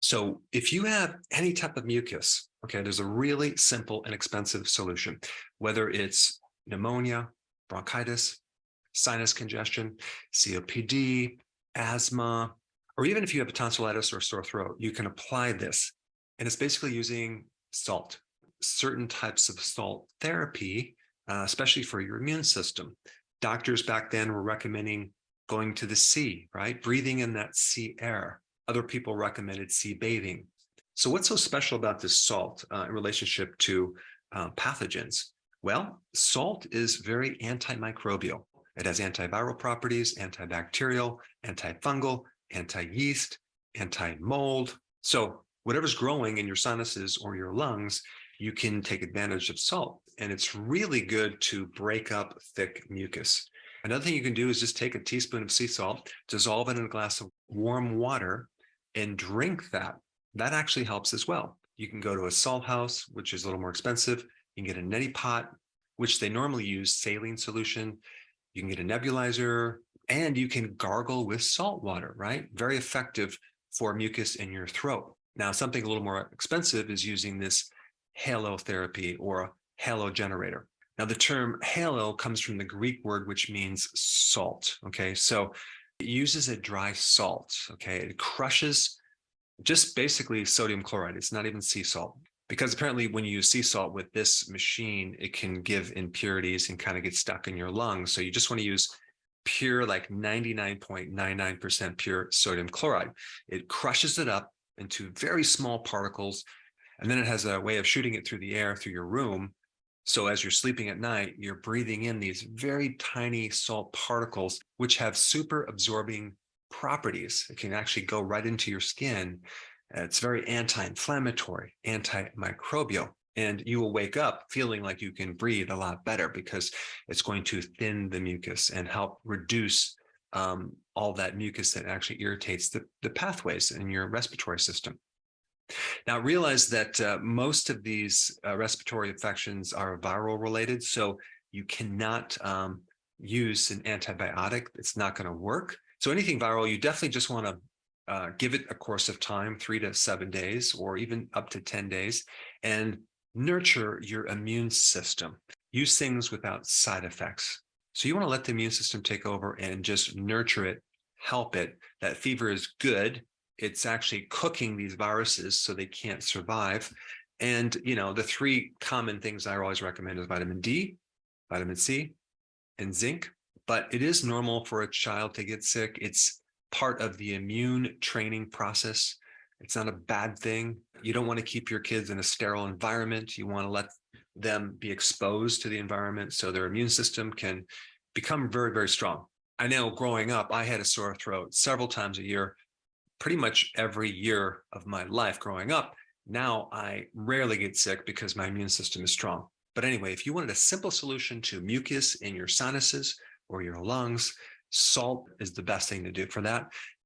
So if you have any type of mucus, okay, there's a really simple and expensive solution, whether it's pneumonia, bronchitis, sinus congestion, COPD, asthma, or even if you have a tonsillitis or sore throat, you can apply this. And it's basically using salt, certain types of salt therapy, especially for your immune system. Doctors back then were recommending going to the sea, right? Breathing in that sea air. Other people recommended sea bathing. So what's so special about this salt in relationship to pathogens? Well, salt is very antimicrobial. It has antiviral properties, antibacterial, antifungal, anti-yeast, anti-mold. So whatever's growing in your sinuses or your lungs, you can take advantage of salt. And it's really good to break up thick mucus. Another thing you can do is just take a teaspoon of sea salt, dissolve it in a glass of warm water, and drink that. That actually helps as well. You can go to a salt house, which is a little more expensive. You can get a neti pot, which they normally use saline solution. You can get a nebulizer, and you can gargle with salt water, right? Very effective for mucus in your throat. Now, something a little more expensive is using this halo therapy or a halo generator. Now, the term halo comes from the Greek word, which means salt. Okay, so it uses a dry salt. Okay, it crushes just basically sodium chloride. It's not even sea salt. Because apparently when you use sea salt with this machine, it can give impurities and kind of get stuck in your lungs. So you just want to use pure, like 99.99% pure sodium chloride. It crushes it up into very small particles, and then it has a way of shooting it through the air through your room. So as you're sleeping at night, you're breathing in these very tiny salt particles, which have super absorbing properties. It can actually go right into your skin. It's very anti-inflammatory, antimicrobial, and you will wake up feeling like you can breathe a lot better because it's going to thin the mucus and help reduce all that mucus that actually irritates the pathways in your respiratory system. Now, realize that most of these respiratory infections are viral related, so you cannot use an antibiotic. It's not going to work. So anything viral, you definitely just want to give it a course of time, 3 to 7 days, or even up to 10 days, and nurture your immune system. Use things without side effects. So you want to let the immune system take over and just nurture it, help it. That fever is good. It's actually cooking these viruses so they can't survive. And, you know, the 3 common things I always recommend is vitamin D, vitamin C, and zinc. But it is normal for a child to get sick. It's part of the immune training process. It's not a bad thing. You don't want to keep your kids in a sterile environment. You want to let them be exposed to the environment so their immune system can become very, very strong. I know growing up, I had a sore throat several times a year, pretty much every year of my life growing up. Now I rarely get sick because my immune system is strong. But anyway, if you wanted a simple solution to mucus in your sinuses or your lungs, salt is the best thing to do for that.